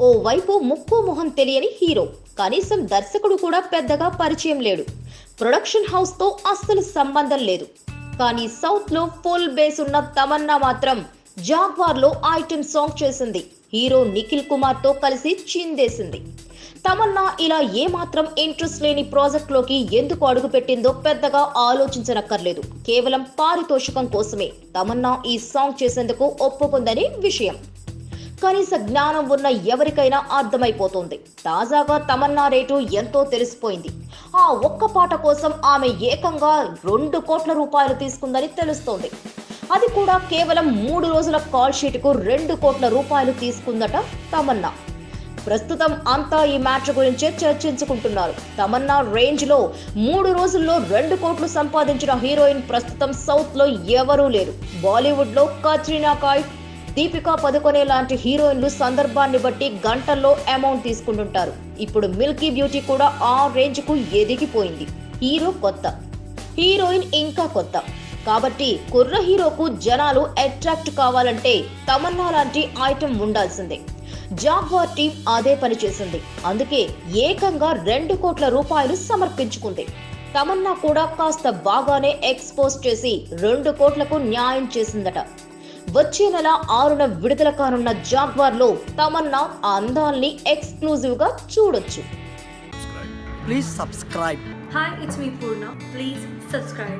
ఓ వైపు ముక్కు మొహం తెలియని హీరో, కనీసం దర్శకుడు కూడా పెద్దగా పరిచయం లేడు. ప్రొడక్షన్ హౌస్ తో అస్సలు సంబంధం లేదు. కానీ సౌత్ లో ఫుల్ బేస్ ఉన్న తమన్నా మాత్రం జాగ్వార్ లో ఐటెం సాంగ్ చేసింది. హీరో నిఖిల్ కుమార్ తో కలిసి చిందేసింది. తమన్నా ఇలా ఏమాత్రం ఇంట్రెస్ట్ లేని ప్రాజెక్ట్ లోకి ఎందుకు అడుగుపెట్టిందో పెద్దగా ఆలోచించనక్కర్లేదు. కేవలం పారితోషికం కోసమే తమన్నా ఈ సాంగ్ చేసేందుకు ఒప్పుకుందని విషయం కనీస జ్ఞానం ఉన్న ఎవరికైనా అర్థమైపోతుంది. తాజాగా తమన్నా రేటు ఎంతో తెలిసిపోయింది. ఆ ఒక్క పాట కోసం ఆమె ఏకంగా 2 కోట్ల రూపాయలు తీసుకుందని తెలుస్తోంది. అది కూడా కేవలం 3 రోజుల కాల్ షీట్ కు 2 కోట్ల రూపాయలు తీసుకుందట తమన్నా. ప్రస్తుతం అంతా ఈ మ్యాటర్ గురించే చర్చించుకుంటున్నారు. తమన్నా రేంజ్ లో 3 రోజుల్లో 2 కోట్లు సంపాదించిన హీరోయిన్ ప్రస్తుతం సౌత్ లో ఎవరూ లేరు. బాలీవుడ్ లో కత్రినా కైఫ్, దీపికా పదుకొనే లాంటి హీరోయిన్లు సందర్భాన్ని బట్టి గంటల్లో అమౌంట్ తీసుకుంటుంటారు. ఇప్పుడు మిల్కీ బ్యూటీ కూడా ఆ రేంజ్ కు ఎదిగిపోయింది. హీరో కొత్త, హీరోయిన్ ఇంకా కొత్త. కాబట్టి కుర్ర హీరోకు జనాలు అట్రాక్ట్ కావాలంటే తమన్నా లాంటి ఐటెం ఉండాల్సిందే. జాగ్వార్ టీం అదే పని చేసింది. అందుకే ఏకంగా 2 కోట్ల రూపాయలు సమర్పించుకుంది. తమన్నా కూడా కాస్త బాగానే ఎక్స్పోజ్ చేసి 2 కోట్లకు న్యాయం చేసిందట. వచ్చే నెల 6న విడుదల కానున్న జాగ్వార్ లో తమన్నా అందాల్ని ఎక్స్క్లూజివ్ గా చూడొచ్చు. Please subscribe. Hi, it's me Purna. Please subscribe.